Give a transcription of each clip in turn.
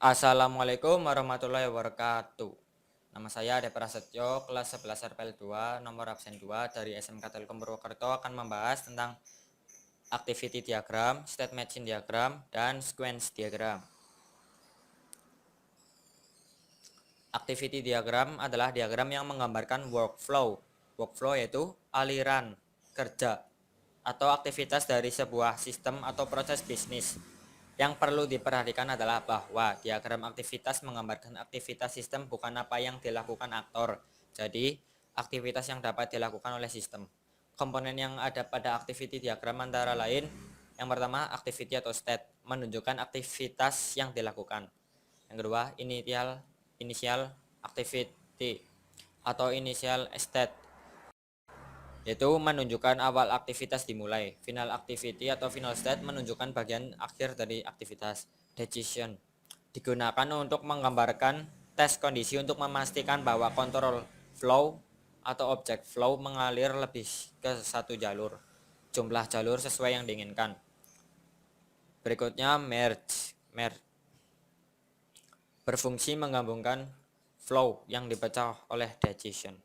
Assalamualaikum warahmatullahi wabarakatuh. Nama saya Ade Prasetyo, kelas 11 RPL 2, nomor absen 2 dari SMK Telkom Purwokerto akan membahas tentang activity diagram, state machine diagram, dan sequence diagram. Activity diagram adalah diagram yang menggambarkan workflow. Workflow yaitu aliran kerja atau aktivitas dari sebuah sistem atau proses bisnis. Yang perlu diperhatikan adalah bahwa diagram aktivitas menggambarkan aktivitas sistem, bukan apa yang dilakukan aktor. Jadi, aktivitas yang dapat dilakukan oleh sistem. Komponen yang ada pada activity diagram antara lain, yang pertama activity atau state, menunjukkan aktivitas yang dilakukan. Yang kedua, initial activity atau initial state, yaitu menunjukkan awal aktivitas dimulai. Final activity atau final state menunjukkan bagian akhir dari aktivitas. Decision digunakan untuk menggambarkan tes kondisi untuk memastikan bahwa kontrol flow atau object flow mengalir lebih ke satu jalur. Jumlah jalur sesuai yang diinginkan. Berikutnya merge berfungsi menggabungkan flow yang dipecah oleh decision.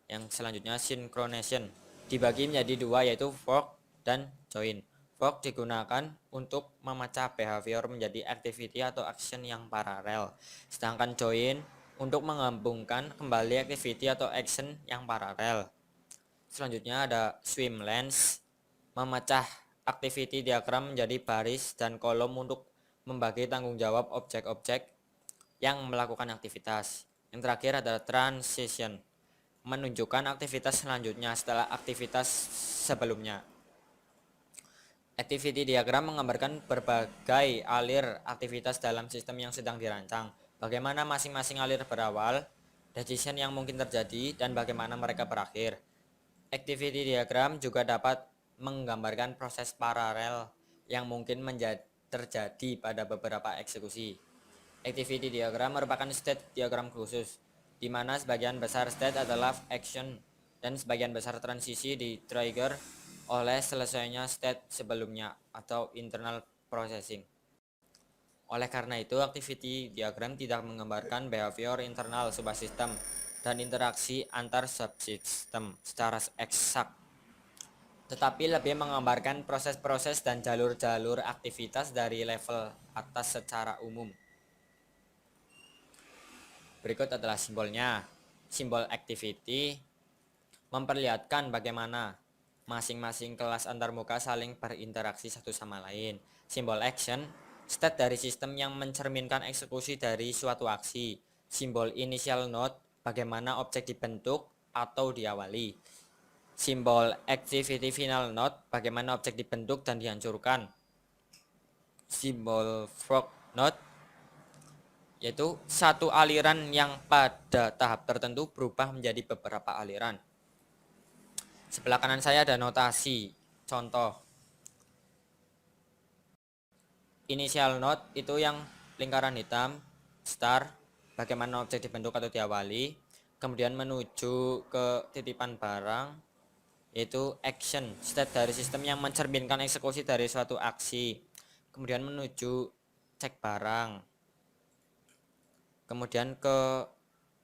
Yang selanjutnya synchronization dibagi menjadi dua, yaitu fork dan join. Fork digunakan untuk memecah behavior menjadi activity atau action yang paralel, sedangkan join untuk menggabungkan kembali activity atau action yang paralel. Selanjutnya ada swim lanes, memecah activity diagram menjadi baris dan kolom untuk membagi tanggung jawab objek-objek yang melakukan aktivitas. Yang terakhir adalah transition, menunjukkan aktivitas selanjutnya setelah aktivitas sebelumnya. Activity diagram menggambarkan berbagai alir aktivitas dalam sistem yang sedang dirancang, bagaimana masing-masing alir berawal, decision yang mungkin terjadi, dan bagaimana mereka berakhir. Activity diagram juga dapat menggambarkan proses paralel yang mungkin terjadi pada beberapa eksekusi. Activity diagram merupakan state diagram khusus, di mana sebagian besar state adalah action dan sebagian besar transisi di-trigger oleh selesainya state sebelumnya atau internal processing. Oleh karena itu, activity diagram tidak menggambarkan behavior internal sebuah sistem dan interaksi antar subsistem secara eksak, tetapi lebih menggambarkan proses-proses dan jalur-jalur aktivitas dari level atas secara umum. Berikut adalah simbolnya. Simbol activity memperlihatkan bagaimana masing-masing kelas antarmuka saling berinteraksi satu sama lain. Simbol action, state dari sistem yang mencerminkan eksekusi dari suatu aksi. Simbol initial node, bagaimana objek dibentuk atau diawali. Simbol activity final node, bagaimana objek dibentuk dan dihancurkan. Simbol fork node, yaitu satu aliran yang pada tahap tertentu berubah menjadi beberapa aliran. Sebelah kanan saya ada notasi contoh. Initial node itu yang lingkaran hitam, start, bagaimana objek dibentuk atau diawali. Kemudian menuju ke titipan barang, yaitu action, state dari sistem yang mencerminkan eksekusi dari suatu aksi. Kemudian menuju cek barang. Kemudian ke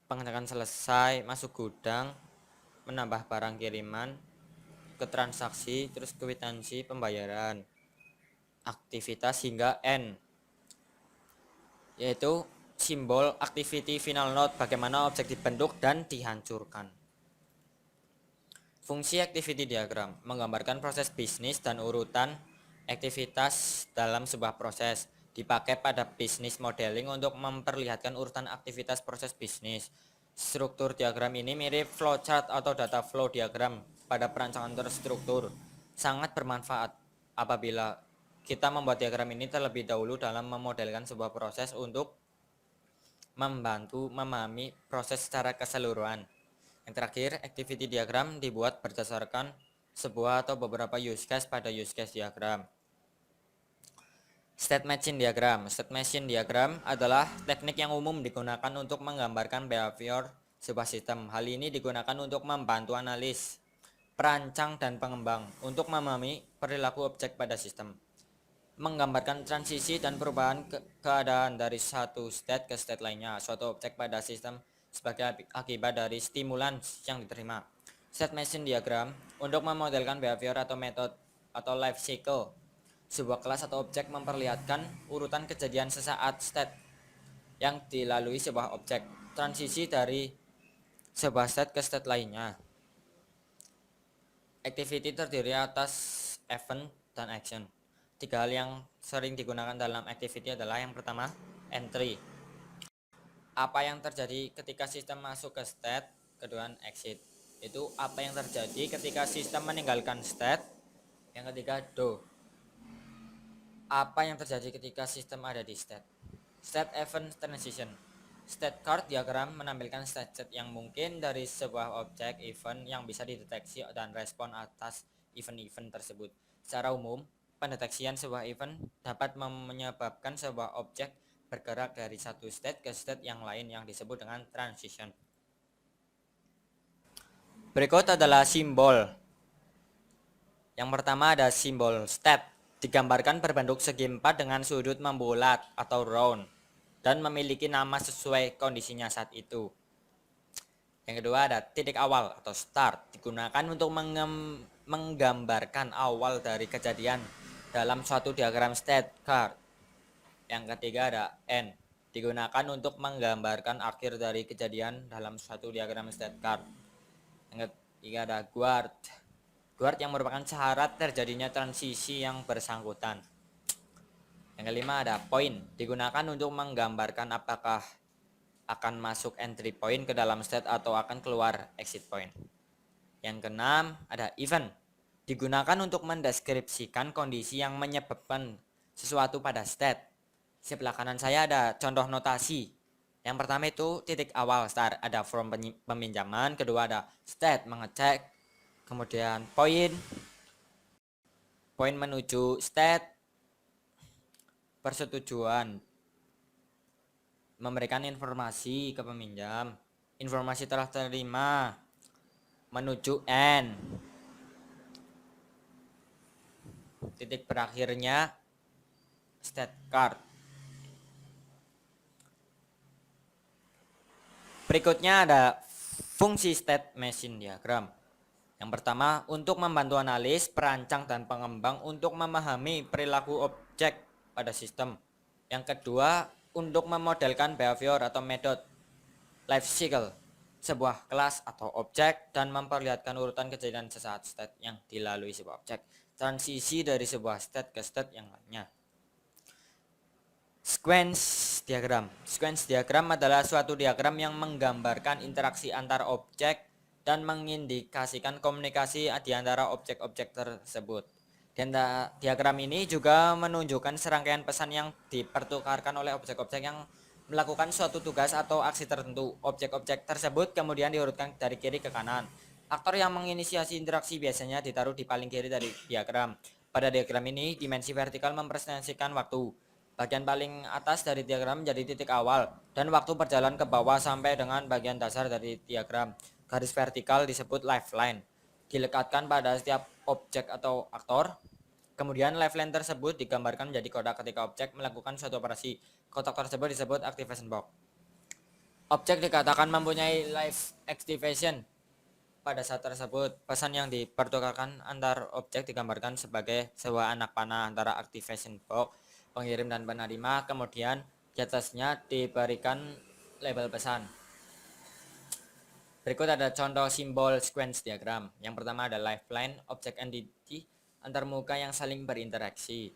pengecekan selesai, masuk gudang, menambah barang kiriman, ke transaksi, terus kwitansi pembayaran, aktivitas hingga N, yaitu simbol activity final node, bagaimana objek dibentuk dan dihancurkan. Fungsi activity diagram menggambarkan proses bisnis dan urutan aktivitas dalam sebuah proses. Dipakai pada bisnis modeling untuk memperlihatkan urutan aktivitas proses bisnis. Struktur diagram ini mirip flowchart atau data flow diagram pada perancangan terstruktur. Sangat bermanfaat apabila kita membuat diagram ini terlebih dahulu dalam memodelkan sebuah proses untuk membantu memahami proses secara keseluruhan. Yang terakhir, activity diagram dibuat berdasarkan sebuah atau beberapa use case pada use case diagram. State machine diagram. State machine diagram adalah teknik yang umum digunakan untuk menggambarkan behavior sebuah sistem. Hal ini digunakan untuk membantu analis, perancang, dan pengembang untuk memahami perilaku objek pada sistem. menggambarkan transisi dan perubahan keadaan dari satu state ke state lainnya suatu objek pada sistem sebagai akibat dari stimulan yang diterima. State machine diagram untuk memodelkan behavior atau metode atau life cycle sebuah kelas atau objek memperlihatkan urutan kejadian sesaat state yang dilalui sebuah objek transisi dari sebuah state ke state lainnya. Activity terdiri atas event dan action. Tiga hal yang sering digunakan dalam activity adalah yang pertama, entry. Apa yang terjadi ketika sistem masuk ke state, kedua exit. Itu apa yang terjadi ketika sistem meninggalkan state. Yang ketiga, do. Apa yang terjadi ketika sistem ada di state. State event transition. State card diagram menampilkan state yang mungkin dari sebuah objek event yang bisa dideteksi dan respon atas event-event tersebut. Secara umum, pendeteksian sebuah event dapat menyebabkan sebuah objek bergerak dari satu state ke state yang lain yang disebut dengan transition. Berikut adalah simbol. Yang pertama ada simbol state, digambarkan berbentuk segi empat dengan sudut membulat atau round dan memiliki nama sesuai kondisinya saat itu. Yang kedua ada titik awal atau start, digunakan untuk menggambarkan awal dari kejadian dalam suatu diagram state card. Yang ketiga ada end, digunakan untuk menggambarkan akhir dari kejadian dalam suatu diagram state card. Yang ketiga ada guard, guard yang merupakan syarat terjadinya transisi yang bersangkutan. Yang kelima ada point, digunakan untuk menggambarkan apakah akan masuk entry point ke dalam state atau akan keluar exit point. Yang keenam ada event, digunakan untuk mendeskripsikan kondisi yang menyebabkan sesuatu pada state. Sebelah kanan saya ada contoh notasi. Yang pertama itu titik awal start, ada from peminjaman, kedua ada state mengecek, kemudian point menuju state, persetujuan memberikan informasi ke peminjam, informasi telah terima menuju end, titik berakhirnya state card. Berikutnya ada fungsi state machine diagram. Yang pertama, untuk membantu analis, perancang, dan pengembang untuk memahami perilaku objek pada sistem. Yang kedua, untuk memodelkan behavior atau metode life cycle sebuah kelas atau objek dan memperlihatkan urutan kejadian sesaat state yang dilalui sebuah objek, transisi dari sebuah state ke state yang lainnya. Sequence diagram. Sequence diagram adalah suatu diagram yang menggambarkan interaksi antar objek dan mengindikasikan komunikasi di antara objek-objek tersebut. Dan diagram ini juga menunjukkan serangkaian pesan yang dipertukarkan oleh objek-objek yang melakukan suatu tugas atau aksi tertentu. Objek-objek tersebut kemudian diurutkan dari kiri ke kanan. Aktor yang menginisiasi interaksi biasanya ditaruh di paling kiri dari diagram. Pada diagram ini, dimensi vertikal mempresentasikan waktu. Bagian paling atas dari diagram menjadi titik awal dan waktu berjalan ke bawah sampai dengan bagian dasar dari diagram. Garis vertikal disebut lifeline, dilekatkan pada setiap objek atau aktor. Kemudian lifeline tersebut digambarkan menjadi kotak ketika objek melakukan suatu operasi. Kotak tersebut disebut activation box. Objek dikatakan mempunyai live activation pada saat tersebut. Pesan yang dipertukarkan antar objek digambarkan sebagai sebuah anak panah antara activation box, pengirim dan penerima. Kemudian di atasnya diberikan label pesan. Berikut ada contoh simbol sequence diagram. Yang pertama ada lifeline, object entity antar muka yang saling berinteraksi.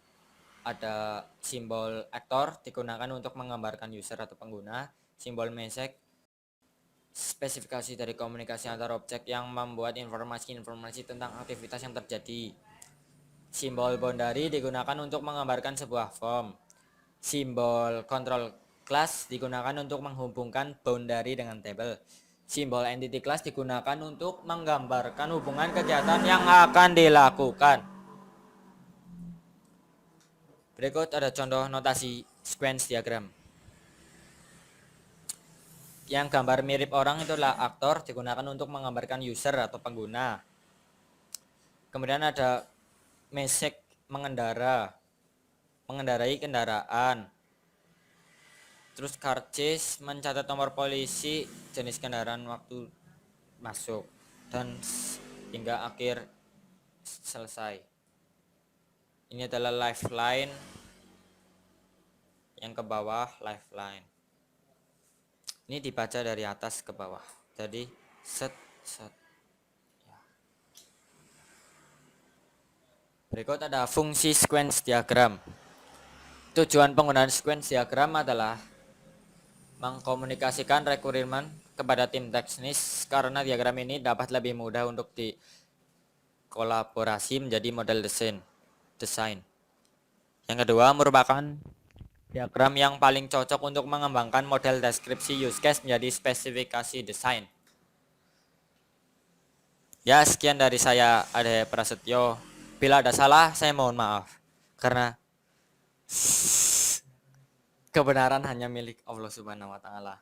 Ada simbol aktor digunakan untuk menggambarkan user atau pengguna. Simbol message, spesifikasi dari komunikasi antar objek yang membuat informasi-informasi tentang aktivitas yang terjadi. Simbol boundary digunakan untuk menggambarkan sebuah form. Simbol control class digunakan untuk menghubungkan boundary dengan table. Simbol entity class digunakan untuk menggambarkan hubungan kegiatan yang akan dilakukan. Berikut ada contoh notasi sequence diagram. Yang gambar mirip orang itulah aktor, digunakan untuk menggambarkan user atau pengguna. Kemudian ada message mengendara. mengendarai kendaraan. Terus karcis mencatat nomor polisi, jenis kendaraan, waktu masuk, dan hingga akhir selesai. Ini adalah lifeline, yang ke bawah lifeline. Ini dibaca dari atas ke bawah. Jadi set set. Ya. Berikut ada fungsi sequence diagram. Tujuan penggunaan sequence diagram adalah mengkomunikasikan requirement kepada tim teknis karena diagram ini dapat lebih mudah untuk dikolaborasi menjadi model desain. Yang kedua merupakan diagram yang paling cocok untuk mengembangkan model deskripsi use case menjadi spesifikasi desain. Ya, sekian dari saya, Ade Prasetyo. Bila ada salah, saya mohon maaf. Karena kebenaran hanya milik Allah Subhanahu wa taala.